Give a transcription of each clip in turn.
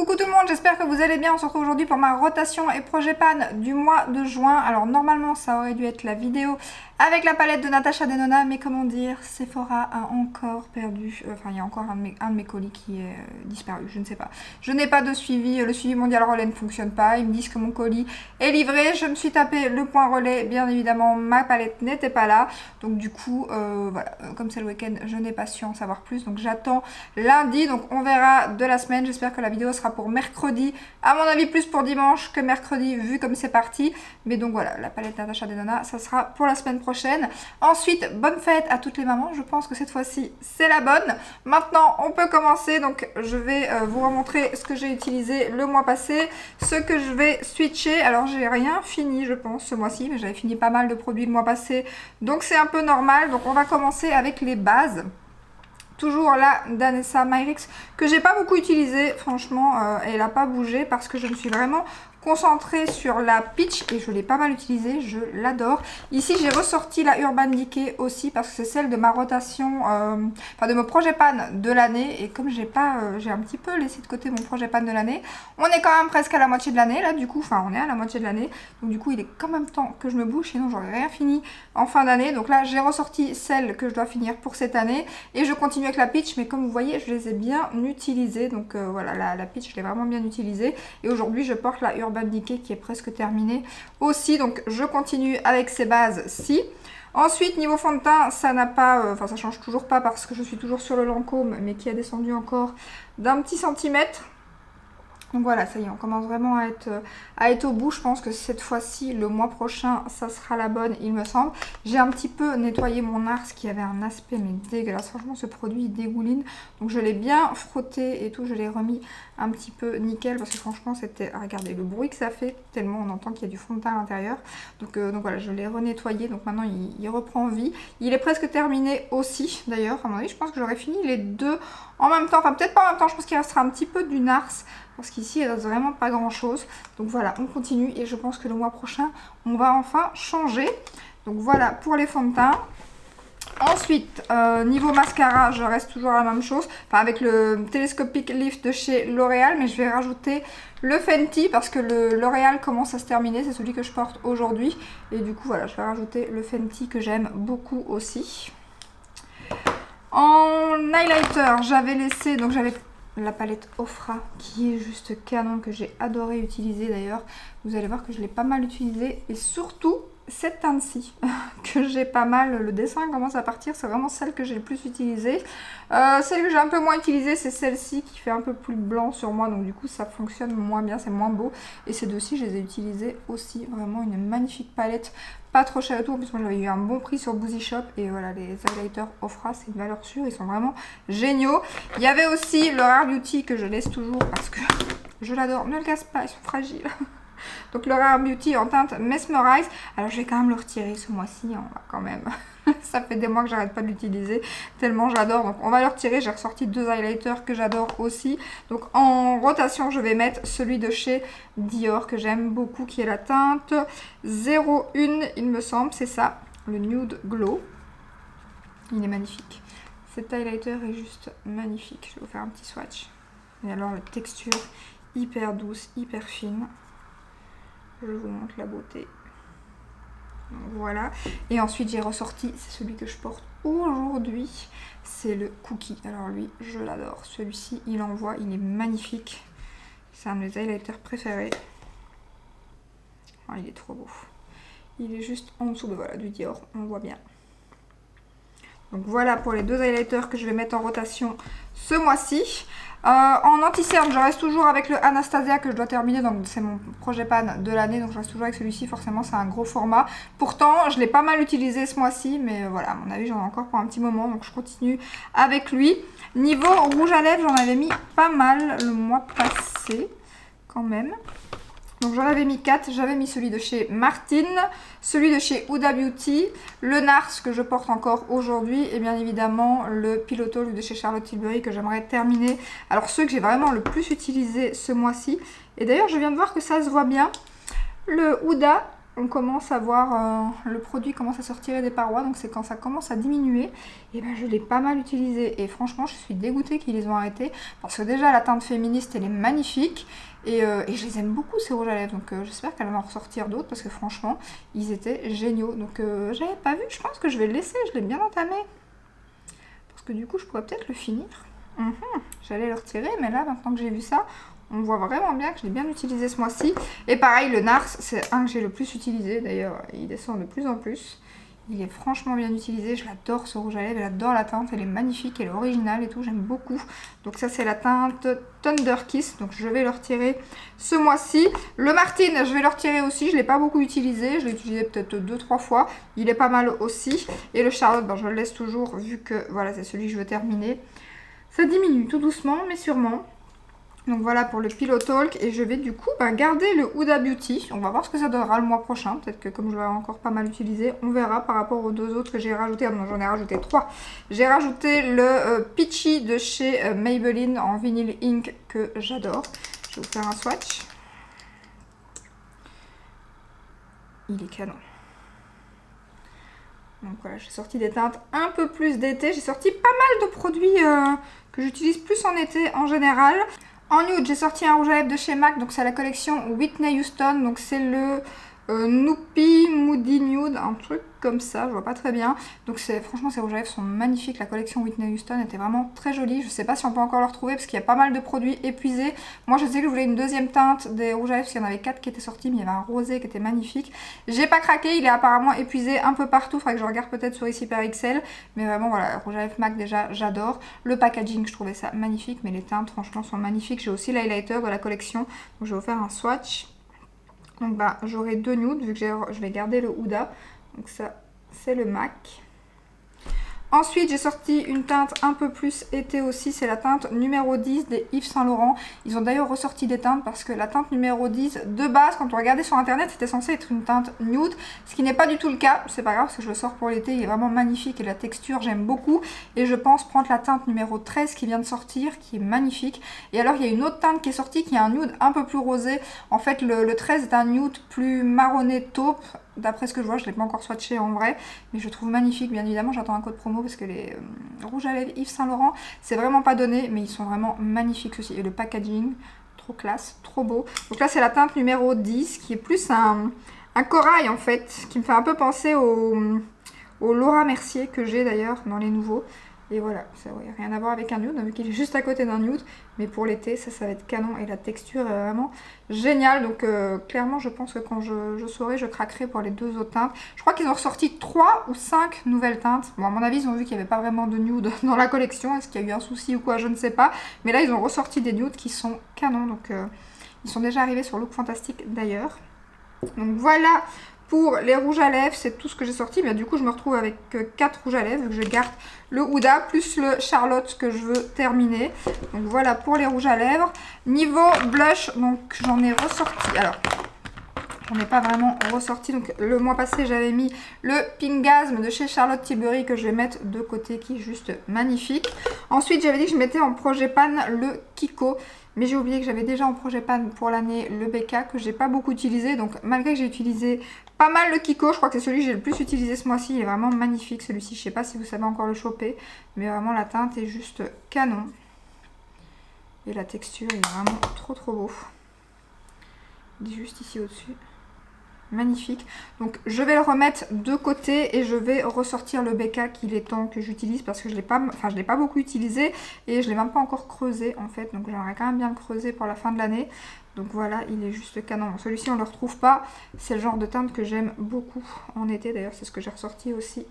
Coucou tout le monde, j'espère que vous allez bien. On se retrouve aujourd'hui pour ma rotation et projet pan du mois de juin. Alors normalement ça aurait dû être la vidéo avec la palette de Natasha Denona, mais comment dire, Sephora a encore perdu, enfin il y a encore un de mes colis qui est disparu, je ne sais pas. Je n'ai pas de suivi, le suivi mondial relais ne fonctionne pas, ils me disent que mon colis est livré, je me suis tapé le point relais, bien évidemment ma palette n'était pas là, donc du coup voilà, comme c'est le week-end je n'ai pas su en savoir plus, donc j'attends lundi, donc on verra de la semaine. J'espère que la vidéo sera pour mercredi, à mon avis plus pour dimanche que mercredi vu comme c'est parti, mais donc voilà, la palette Natasha Denona ça sera pour la semaine prochaine. Ensuite, bonne fête à toutes les mamans, je pense que cette fois-ci c'est la bonne. Maintenant on peut commencer, donc je vais vous remontrer ce que j'ai utilisé le mois passé, ce que je vais switcher. Alors j'ai rien fini je pense ce mois-ci, mais j'avais fini pas mal de produits le mois passé, donc c'est un peu normal. Donc on va commencer avec les bases. Toujours la Danessa Myrix que j'ai pas beaucoup utilisée, franchement elle a pas bougé parce que je me suis vraiment concentrée sur la Peach et je l'ai pas mal utilisée, je l'adore. Ici j'ai ressorti la Urban Decay aussi parce que c'est celle de ma rotation, enfin de mon projet pan de l'année, et comme j'ai pas, j'ai un petit peu laissé de côté mon projet pan de l'année, on est quand même presque à la moitié de l'année là du coup, enfin on est à la moitié de l'année, donc du coup il est quand même temps que je me bouge, sinon j'aurais rien fini en fin d'année. Donc là j'ai ressorti celle que je dois finir pour cette année et je continue avec la Peach, mais comme vous voyez je les ai bien utilisées, donc voilà, la Peach je l'ai vraiment bien utilisée, et aujourd'hui je porte la Urban Decay qui est presque terminée aussi, donc je continue avec ces bases-ci. Ensuite niveau fond de teint ça n'a pas, enfin ça change toujours pas parce que je suis toujours sur le Lancôme, mais qui a descendu encore d'un petit centimètre. Donc voilà, ça y est, on commence vraiment à être au bout. Je pense que cette fois-ci, le mois prochain, ça sera la bonne, il me semble. J'ai un petit peu nettoyé mon NARS qui avait un aspect mais dégueulasse. Franchement, ce produit, il dégouline. Donc je l'ai bien frotté et tout. Je l'ai remis un petit peu nickel parce que franchement, c'était... Regardez le bruit que ça fait, tellement on entend qu'il y a du fond de teint à l'intérieur. Donc voilà, je l'ai renettoyé. Donc maintenant, il reprend vie. Il est presque terminé aussi, d'ailleurs. À mon avis, je pense que j'aurais fini les deux en même temps. Enfin, peut-être pas en même temps. Je pense qu'il restera un petit peu du NARS, parce qu'ici il reste vraiment pas grand chose. Donc voilà, on continue et je pense que le mois prochain on va enfin changer. Donc voilà pour les fonds de teint. Ensuite niveau mascara je reste toujours à la même chose, enfin avec le Telescopic Lift de chez L'Oréal, mais je vais rajouter le Fenty parce que le L'Oréal commence à se terminer, c'est celui que je porte aujourd'hui, et du coup voilà, je vais rajouter le Fenty que j'aime beaucoup aussi. En highlighter j'avais laissé, donc j'avais la palette Ofra qui est juste canon, que j'ai adoré utiliser d'ailleurs. Vous allez voir que je l'ai pas mal utilisée, et surtout cette teinte-ci que j'ai pas mal, le dessin commence à partir, c'est vraiment celle que j'ai le plus utilisée. Celle que j'ai un peu moins utilisée c'est celle-ci qui fait un peu plus blanc sur moi, donc du coup ça fonctionne moins bien, c'est moins beau. Et ces deux-ci je les ai utilisées aussi, vraiment une magnifique palette, pas trop cher et tout. En plus moi j'avais eu un bon prix sur Boozy Shop, et voilà, les highlighters Ofra c'est une valeur sûre, ils sont vraiment géniaux. Il y avait aussi le Rare Beauty que je laisse toujours parce que je l'adore, ne le casse pas, ils sont fragiles. Donc le Rare Beauty en teinte Mesmerize. Alors je vais quand même le retirer ce mois-ci, on va quand même. Ça fait des mois que j'arrête pas de l'utiliser tellement j'adore. Donc on va le retirer. J'ai ressorti deux highlighters que j'adore aussi. Donc en rotation je vais mettre celui de chez Dior que j'aime beaucoup, qui est la teinte 01 il me semble, c'est ça, le Nude Glow. Il est magnifique. Cet highlighter est juste magnifique. Je vais vous faire un petit swatch. Et alors la texture hyper douce, hyper fine. Je vous montre la beauté. Donc, voilà. Et ensuite j'ai ressorti, c'est celui que je porte aujourd'hui, c'est le Cookie. Alors lui je l'adore, celui-ci il envoie, il est magnifique. C'est un de mes highlighters préférés. Oh, il est trop beau. Il est juste en dessous de, voilà, du Dior, on le voit bien. Donc voilà pour les deux highlighters que je vais mettre en rotation ce mois-ci. En anti-cerne, je reste toujours avec le Anastasia que je dois terminer, donc c'est mon projet pan de l'année, donc je reste toujours avec celui-ci, forcément c'est un gros format. Pourtant, je l'ai pas mal utilisé ce mois-ci, mais voilà, à mon avis j'en ai encore pour un petit moment, donc je continue avec lui. Niveau rouge à lèvres, j'en avais mis pas mal le mois passé, quand même. Donc j'en avais mis 4, j'avais mis celui de chez Martine, celui de chez Huda Beauty, le NARS que je porte encore aujourd'hui, et bien évidemment le Piloto de chez Charlotte Tilbury que j'aimerais terminer. Alors ceux que j'ai vraiment le plus utilisé ce mois-ci, et d'ailleurs je viens de voir que ça se voit bien, le Huda on commence à voir le produit commence à sortir des parois, donc c'est quand ça commence à diminuer. Et ben je l'ai pas mal utilisé et franchement je suis dégoûtée qu'ils les ont arrêtés parce que déjà la teinte féministe elle est magnifique et je les aime beaucoup ces rouges à lèvres, donc j'espère qu'elle va en ressortir d'autres parce que franchement ils étaient géniaux. Donc j'avais pas vu, je pense que je vais le laisser, je l'ai bien entamé parce que du coup je pourrais peut-être le finir. J'allais le retirer mais là maintenant que j'ai vu ça, on voit vraiment bien que je l'ai bien utilisé ce mois-ci. Et pareil, le Nars, c'est un que j'ai le plus utilisé. D'ailleurs, il descend de plus en plus. Il est franchement bien utilisé. Je l'adore ce rouge à lèvres. J'adore la teinte. Elle est magnifique. Elle est originale et tout. J'aime beaucoup. Donc ça, c'est la teinte Thunder Kiss. Donc je vais le retirer ce mois-ci. Le Martine, je vais le retirer aussi. Je ne l'ai pas beaucoup utilisé. Je l'ai utilisé peut-être 2-3 fois. Il est pas mal aussi. Et le Charlotte, ben, je le laisse toujours vu que voilà, c'est celui que je veux terminer. Ça diminue tout doucement, mais sûrement. Donc voilà pour le Pillow Talk et je vais du coup garder le Huda Beauty. On va voir ce que ça donnera le mois prochain. Peut-être que comme je vais encore pas mal utiliser, on verra par rapport aux deux autres que j'ai rajouté. Ah non, j'en ai rajouté 3. J'ai rajouté le Peachy de chez Maybelline en vinyle ink que j'adore. Je vais vous faire un swatch. Il est canon. Donc voilà, j'ai sorti des teintes un peu plus d'été. J'ai sorti pas mal de produits que j'utilise plus en été en général. En nude, j'ai sorti un rouge à lèvres de chez MAC, donc c'est la collection Whitney Houston, donc c'est le Noopy Moody Nude, un truc comme ça, je vois pas très bien. Donc franchement ces rouges à lèvres sont magnifiques, la collection Whitney Houston était vraiment très jolie. Je sais pas si on peut encore le retrouver parce qu'il y a pas mal de produits épuisés. Moi je sais que je voulais une deuxième teinte des rouges à lèvres parce qu'il y en avait 4 qui étaient sortis, mais il y avait un rosé qui était magnifique. J'ai pas craqué, il est apparemment épuisé un peu partout, faudrait que je regarde peut-être sur ici par XL. Mais vraiment voilà, rouge à lèvres MAC déjà j'adore. Le packaging je trouvais ça magnifique, mais les teintes franchement sont magnifiques. J'ai aussi l'highlighter de la collection, donc je vais vous faire un swatch. Donc j'aurai 2 nudes vu que je vais garder le Huda. Donc ça c'est le MAC. Ensuite, j'ai sorti une teinte un peu plus été aussi, c'est la teinte numéro 10 des Yves Saint Laurent. Ils ont d'ailleurs ressorti des teintes parce que la teinte numéro 10, de base, quand on regardait sur internet, c'était censé être une teinte nude, ce qui n'est pas du tout le cas. C'est pas grave parce que je le sors pour l'été, il est vraiment magnifique et la texture, j'aime beaucoup. Et je pense prendre la teinte numéro 13 qui vient de sortir, qui est magnifique. Et alors, il y a une autre teinte qui est sortie, qui est un nude un peu plus rosé. En fait, le 13 est un nude plus marronné taupe. D'après ce que je vois, je ne l'ai pas encore swatché en vrai, mais je trouve magnifique. Bien évidemment, j'attends un code promo parce que les rouges à lèvres Yves Saint Laurent, c'est vraiment pas donné, mais ils sont vraiment magnifiques aussi. Et le packaging, trop classe, trop beau. Donc là, c'est la teinte numéro 10 qui est plus un corail en fait, qui me fait un peu penser au Laura Mercier que j'ai d'ailleurs dans les nouveaux. Et voilà, ça n'a rien à voir avec un nude, vu qu'il est juste à côté d'un nude. Mais pour l'été, ça va être canon. Et la texture est vraiment géniale. Donc clairement, je pense que quand je saurai, je craquerai pour les deux autres teintes. Je crois qu'ils ont ressorti 3 ou 5 nouvelles teintes. Bon, à mon avis, ils ont vu qu'il n'y avait pas vraiment de nude dans la collection. Est-ce qu'il y a eu un souci ou quoi, je ne sais pas. Mais là, ils ont ressorti des nudes qui sont canons. Donc ils sont déjà arrivés sur Look Fantastic d'ailleurs. Donc voilà. Pour les rouges à lèvres, c'est tout ce que j'ai sorti. Mais du coup, je me retrouve avec 4 rouges à lèvres. Vu que je garde le Huda plus le Charlotte que je veux terminer. Donc voilà pour les rouges à lèvres. Niveau blush, donc j'en ai ressorti. Alors, j'en ai pas vraiment ressorti. Donc le mois passé, j'avais mis le Pingasme de chez Charlotte Tilbury que je vais mettre de côté, qui est juste magnifique. Ensuite, j'avais dit que je mettais en projet pan le Kiko. Mais j'ai oublié que j'avais déjà en projet pan pour l'année le BK que j'ai pas beaucoup utilisé. Donc malgré que j'ai utilisé pas mal le Kiko, je crois que c'est celui que j'ai le plus utilisé ce mois-ci. Il est vraiment magnifique celui-ci. Je sais pas si vous savez encore le choper. Mais vraiment la teinte est juste canon. Et la texture est vraiment trop beau. Il est juste ici au-dessus. Magnifique. Donc je vais le remettre de côté et je vais ressortir le BK qu'il est temps que j'utilise parce que je l'ai pas beaucoup utilisé et je l'ai même pas encore creusé en fait. Donc j'aimerais quand même bien le creuser pour la fin de l'année. Donc voilà, il est juste canon. Celui-ci on le retrouve pas. C'est le genre de teinte que j'aime beaucoup en été. D'ailleurs c'est ce que j'ai ressorti aussi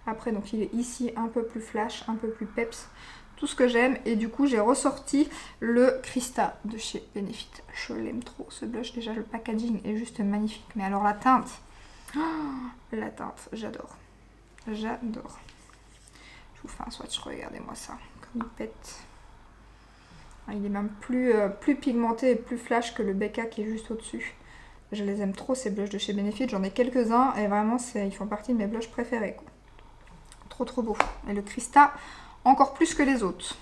après. Donc il est ici un peu plus flash, un peu plus peps. Tout ce que j'aime. Et du coup j'ai ressorti le Krista de chez Benefit. Je l'aime trop ce blush. Déjà le packaging est juste magnifique. Mais alors la teinte, la teinte, j'adore. J'adore. Je vous fais un swatch, regardez-moi ça. Comme il pète. Il est même plus pigmenté et plus flash que le BK qui est juste au-dessus. Je les aime trop ces blushs de chez Benefit. J'en ai quelques-uns et vraiment ils font partie de mes blushs préférés, quoi. Trop beau. Et le Krista encore plus que les autres.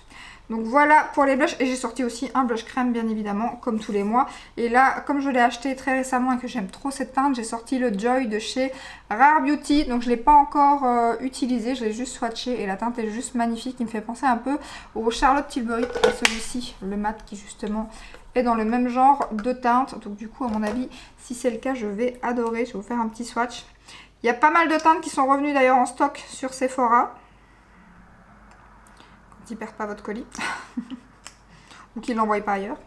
Donc voilà pour les blushs, et j'ai sorti aussi un blush crème bien évidemment comme tous les mois. Et là comme je l'ai acheté très récemment et que j'aime trop cette teinte, j'ai sorti le Joy de chez Rare Beauty. Donc je ne l'ai pas encore utilisé, je l'ai juste swatché et la teinte est juste magnifique. Il me fait penser un peu au Charlotte Tilbury, celui-ci, le mat qui justement est dans le même genre de teinte. Donc du coup à mon avis si c'est le cas je vais adorer. Je vais vous faire un petit swatch. Il y a pas mal de teintes qui sont revenues d'ailleurs en stock sur Sephora. Ils perdent pas votre colis ou qu'ils ne l'envoient pas ailleurs.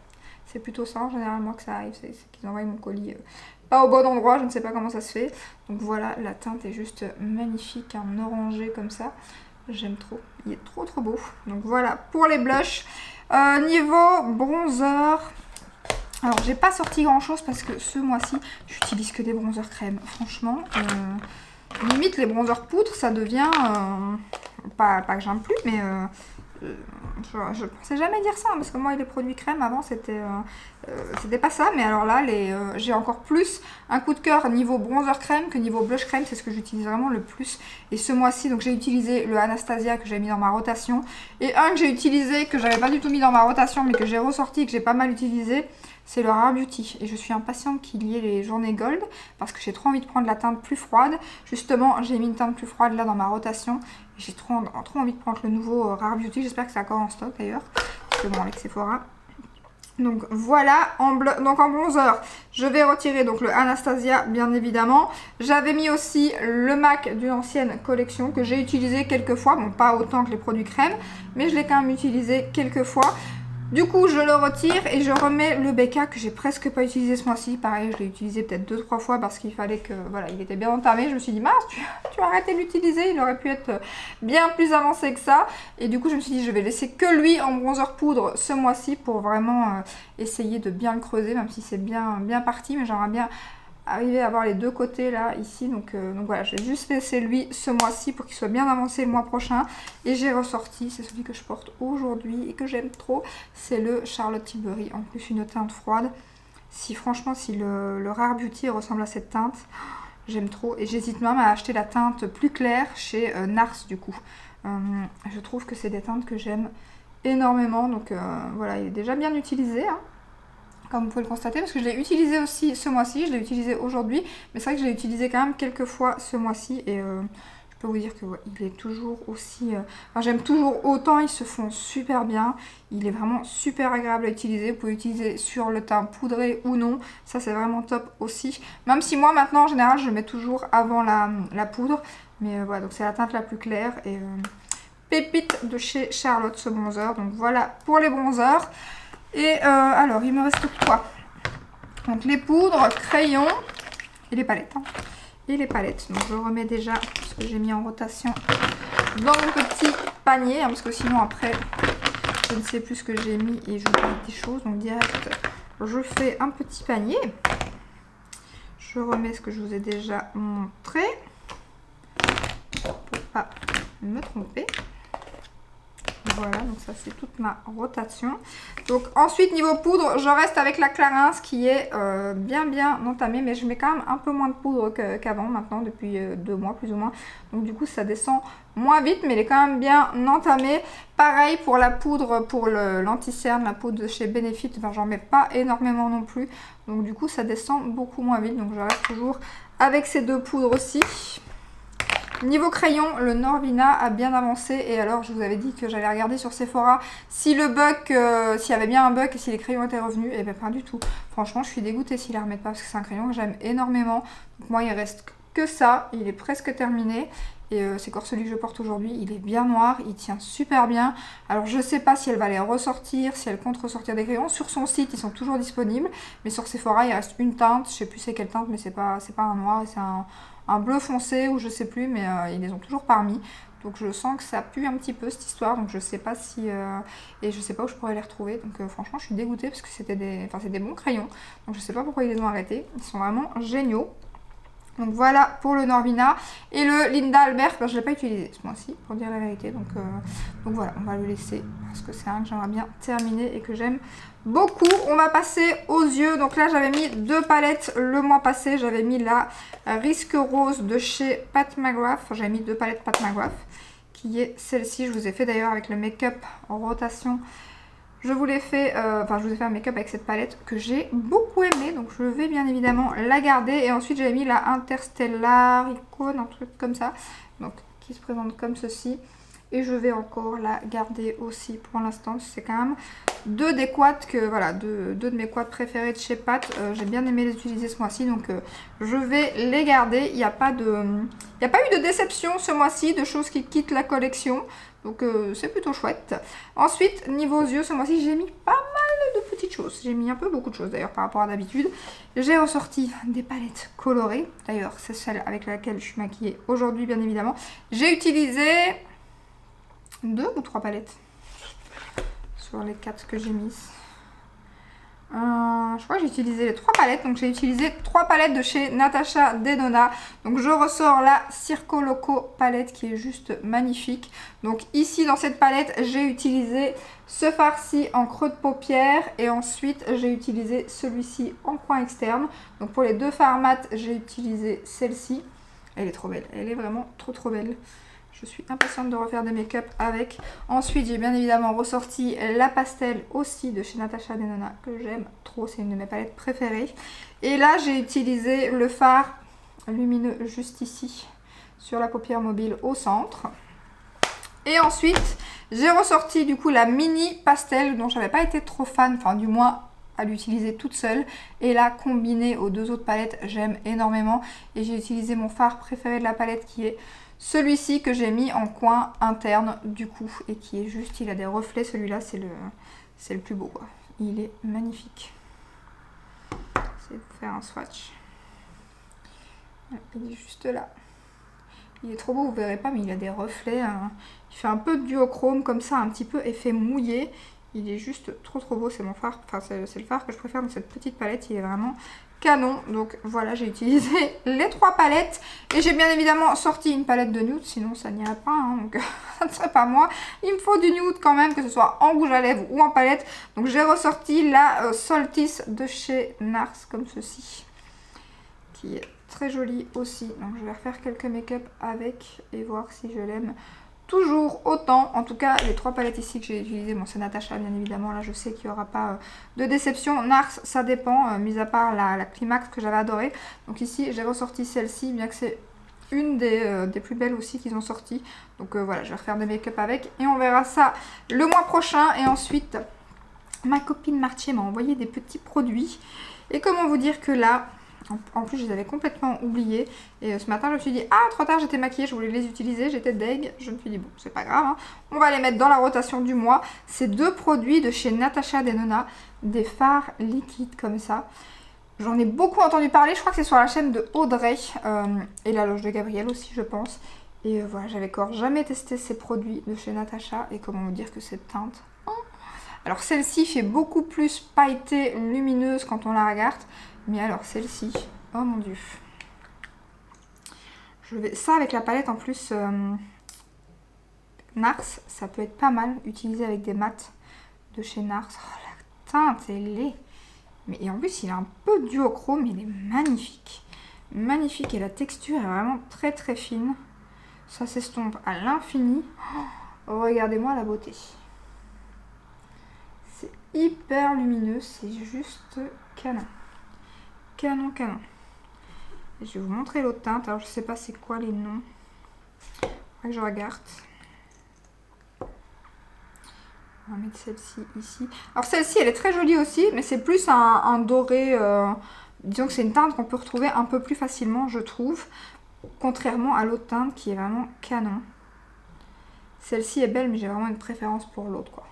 C'est plutôt ça en général moi que ça arrive, c'est qu'ils envoient mon colis pas au bon endroit, je ne sais pas comment ça se fait. Donc voilà, la teinte est juste magnifique, un orangé comme ça, j'aime trop, il est trop trop beau. Donc voilà pour les blushs. Niveau bronzer, alors j'ai pas sorti grand chose parce que ce mois-ci j'utilise que des bronzers crème, franchement. Limite les bronzers poudre ça devient, pas que j'aime plus mais... je pensais jamais dire ça, hein, parce que moi les produits crème avant c'était pas ça, mais alors là j'ai encore plus un coup de cœur niveau bronzer crème que niveau blush crème, c'est ce que j'utilise vraiment le plus. Et ce mois-ci donc j'ai utilisé le Anastasia que j'ai mis dans ma rotation, et un que j'ai utilisé que j'avais pas du tout mis dans ma rotation mais que j'ai ressorti et que j'ai pas mal utilisé, c'est le Rare Beauty. Et je suis impatiente qu'il y ait les journées gold parce que j'ai trop envie de prendre la teinte plus froide. Justement j'ai mis une teinte plus froide là dans ma rotation. J'ai trop envie de prendre le nouveau Rare Beauty. J'espère que c'est encore en stock d'ailleurs. Parce que bon, avec Sephora. Donc voilà, donc en bronzer, je vais retirer donc le Anastasia bien évidemment. J'avais mis aussi le MAC d'une ancienne collection que j'ai utilisé quelques fois. Bon, pas autant que les produits crème, mais je l'ai quand même utilisé quelques fois. Du coup, je le retire et je remets le BK que j'ai presque pas utilisé ce mois-ci. Pareil, je l'ai utilisé peut-être 2-3 fois parce qu'il fallait que... Voilà, il était bien entamé. Je me suis dit, mince, tu as arrêté de l'utiliser. Il aurait pu être bien plus avancé que ça. Et du coup, je me suis dit, je vais laisser que lui en bronzer poudre ce mois-ci pour vraiment essayer de bien le creuser, même si c'est bien parti. Mais j'aimerais bien arriver à avoir les deux côtés là, ici. Donc voilà, je vais juste laisser lui ce mois-ci pour qu'il soit bien avancé le mois prochain. Et j'ai ressorti, c'est celui que je porte aujourd'hui et que j'aime trop, c'est le Charlotte Tilbury. En plus une teinte froide. Franchement, si le Rare Beauty ressemble à cette teinte, j'aime trop. Et j'hésite même à acheter la teinte plus claire chez Nars du coup. Je trouve que c'est des teintes que j'aime énormément. Donc voilà, il est déjà bien utilisé, hein, comme vous pouvez le constater, parce que je l'ai utilisé aussi ce mois-ci, je l'ai utilisé aujourd'hui, mais c'est vrai que je l'ai utilisé quand même quelques fois ce mois-ci, et je peux vous dire que ouais, il est toujours aussi... Enfin, j'aime toujours autant, ils se font super bien, il est vraiment super agréable à utiliser, vous pouvez l'utiliser sur le teint poudré ou non, ça c'est vraiment top aussi, même si moi maintenant en général je le mets toujours avant la poudre, mais voilà, donc c'est la teinte la plus claire, et pépite de chez Charlotte ce bronzer, donc voilà pour les bronzers. Et alors, il me reste quoi? Donc les poudres, crayons et les palettes. Hein. Et les palettes. Donc je remets déjà ce que j'ai mis en rotation dans mon petit panier. Hein, parce que sinon après, je ne sais plus ce que j'ai mis et j'oublie des choses. Donc direct, je fais un petit panier. Je remets ce que je vous ai déjà montré. Pour pas me tromper. Voilà, donc ça c'est toute ma rotation. Donc ensuite niveau poudre, je reste avec la Clarins qui est bien entamée, mais je mets quand même un peu moins de poudre qu'avant maintenant, depuis 2 mois plus ou moins. Donc du coup ça descend moins vite, mais elle est quand même bien entamée. Pareil pour la poudre, pour l'anti-cerne, la poudre de chez Benefit, enfin, j'en mets pas énormément non plus. Donc du coup ça descend beaucoup moins vite, donc je reste toujours avec ces deux poudres aussi. Niveau crayon, le Norvina a bien avancé, et alors je vous avais dit que j'allais regarder sur Sephora si le bug, s'il y avait bien un bug et si les crayons étaient revenus, et bien pas du tout. Franchement je suis dégoûtée s'ils la remettent pas parce que c'est un crayon que j'aime énormément. Donc moi il reste que ça, il est presque terminé. Et c'est encore celui que je porte aujourd'hui, il est bien noir, il tient super bien. Alors je sais pas si elle va les ressortir, si elle compte ressortir des crayons. Sur son site ils sont toujours disponibles, mais sur Sephora il reste une teinte, je sais plus c'est quelle teinte, mais c'est pas un noir, c'est un bleu foncé ou je sais plus, mais ils les ont toujours parmi. Donc je sens que ça pue un petit peu cette histoire, donc je sais pas si... et je sais pas où je pourrais les retrouver, donc franchement je suis dégoûtée parce que c'était des bons crayons. Donc je sais pas pourquoi ils les ont arrêtés, ils sont vraiment géniaux. Donc voilà pour le Norvina. Et le Linda Albert, je ne l'ai pas utilisé ce mois-ci, pour dire la vérité. Donc voilà, on va le laisser parce que c'est un que j'aimerais bien terminer et que j'aime beaucoup. On va passer aux yeux. Donc là, j'avais mis 2 palettes le mois passé. J'avais mis la Risque Rose de chez Pat McGrath. Enfin, j'avais mis 2 palettes Pat McGrath qui est celle-ci. Je vous ai fait d'ailleurs avec le make-up en rotation. Je vous l'ai fait, je vous ai fait un make-up avec cette palette que j'ai beaucoup aimé. Donc je vais bien évidemment la garder. Et ensuite j'ai mis la Interstellar Icon, un truc comme ça. Donc qui se présente comme ceci. Et je vais encore la garder aussi pour l'instant. C'est quand même deux des quads deux de mes quads préférés de chez Pat. J'ai bien aimé les utiliser ce mois-ci. Donc je vais les garder. Il n'y a pas eu de déception ce mois-ci, de choses qui quittent la collection. Donc c'est plutôt chouette. Ensuite, niveau yeux, ce mois-ci, j'ai mis pas mal de petites choses. J'ai mis un peu beaucoup de choses d'ailleurs par rapport à d'habitude. J'ai ressorti des palettes colorées. D'ailleurs, c'est celle avec laquelle je suis maquillée aujourd'hui, bien évidemment. J'ai utilisé 2 ou 3 palettes sur les 4 que j'ai mises. Je crois que j'ai utilisé les 3 palettes. Donc j'ai utilisé 3 palettes de chez Natasha Denona. Donc je ressors la Circo Loco palette qui est juste magnifique. Donc ici dans cette palette j'ai utilisé ce fard-ci en creux de paupière. Et ensuite j'ai utilisé celui-ci en coin externe. Donc pour les 2 fards mat j'ai utilisé celle-ci. Elle est trop belle. Elle est vraiment trop belle. Je suis impatiente de refaire des make-up avec. Ensuite, j'ai bien évidemment ressorti la pastel aussi de chez Natasha Denona que j'aime trop. C'est une de mes palettes préférées. Et là, j'ai utilisé le fard lumineux juste ici sur la paupière mobile au centre. Et ensuite, j'ai ressorti du coup la mini pastel dont j'avais pas été trop fan, enfin du moins à l'utiliser toute seule. Et là, combinée aux 2 autres palettes, j'aime énormément. Et j'ai utilisé mon fard préféré de la palette qui est celui-ci que j'ai mis en coin interne du coup et qui est juste, il a des reflets, celui-là c'est le plus beau quoi. Il est magnifique. Je vais vous faire un swatch. Il est juste là. Il est trop beau, vous verrez pas, mais il a des reflets. Il fait un peu duochrome comme ça, un petit peu effet mouillé. Il est juste trop beau, c'est mon fard, enfin c'est le fard que je préfère dans cette petite palette, il est vraiment canon. Donc voilà, j'ai utilisé les 3 palettes et j'ai bien évidemment sorti une palette de nude, sinon ça n'irait pas, hein, donc ça ne serait pas moi. Il me faut du nude quand même, que ce soit en rouge à lèvres ou en palette. Donc j'ai ressorti la Solstice de chez NARS comme ceci, qui est très jolie aussi. Donc je vais refaire quelques make-up avec et voir si je l'aime toujours autant. En tout cas, les 3 palettes ici que j'ai utilisées, bon c'est Natasha bien évidemment, là je sais qu'il n'y aura pas de déception. NARS ça dépend, mis à part la Climax que j'avais adorée. Donc ici j'ai ressorti celle-ci, bien que c'est une des plus belles aussi qu'ils ont sorti. Donc voilà, je vais refaire des make-up avec et on verra ça le mois prochain. Et ensuite, ma copine Martier m'a envoyé des petits produits. Et comment vous dire que là, en plus je les avais complètement oubliés. Et ce matin je me suis dit, ah trop tard, j'étais maquillée, je voulais les utiliser, j'étais deg. Je me suis dit bon c'est pas grave, hein. On va les mettre dans la rotation du mois. C'est 2 produits de chez Natasha Denona, des fards liquides comme ça. J'en ai beaucoup entendu parler, je crois que c'est sur la chaîne de Audrey et la loge de Gabrielle aussi je pense. Et voilà, j'avais encore jamais testé ces produits de chez Natasha. Et comment vous dire que cette teinte, alors celle-ci fait beaucoup plus pailletée, lumineuse quand on la regarde. Mais alors celle-ci, oh mon dieu. Ça avec la palette en plus NARS, ça peut être pas mal utilisé avec des mats de chez NARS. Oh la teinte, elle est... Mais et en plus il est un peu duochrome, il est magnifique. Magnifique et la texture est vraiment très fine. Ça s'estompe à l'infini. Oh, regardez-moi la beauté. C'est hyper lumineux, c'est juste canon. Canon. Et je vais vous montrer l'autre teinte. Alors je sais pas c'est quoi les noms. Faudrait que je regarde. On va mettre celle-ci ici. Alors celle-ci elle est très jolie aussi, mais c'est plus un doré. Disons que c'est une teinte qu'on peut retrouver un peu plus facilement je trouve. Contrairement à l'autre teinte qui est vraiment canon. Celle-ci est belle mais j'ai vraiment une préférence pour l'autre quoi.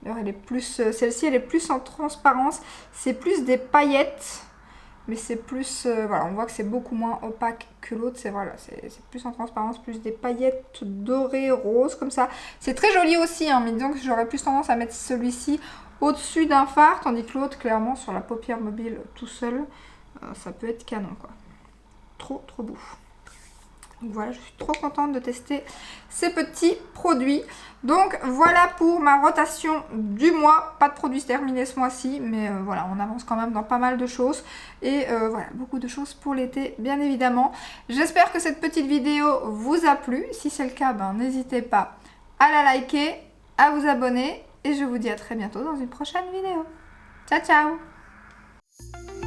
D'ailleurs elle est plus. Celle-ci elle est plus en transparence. C'est plus des paillettes. Mais c'est plus, voilà, on voit que c'est beaucoup moins opaque que l'autre. C'est voilà, c'est plus en transparence, plus des paillettes dorées, roses, comme ça. C'est très joli aussi, hein, mais disons que j'aurais plus tendance à mettre celui-ci au-dessus d'un fard, tandis que l'autre, clairement, sur la paupière mobile tout seul, ça peut être canon, quoi. Trop beau. Donc voilà, je suis trop contente de tester ces petits produits. Donc voilà pour ma rotation du mois. Pas de produits terminés ce mois-ci, mais voilà, on avance quand même dans pas mal de choses. Et voilà, beaucoup de choses pour l'été, bien évidemment. J'espère que cette petite vidéo vous a plu. Si c'est le cas, ben, n'hésitez pas à la liker, à vous abonner. Et je vous dis à très bientôt dans une prochaine vidéo. Ciao, ciao!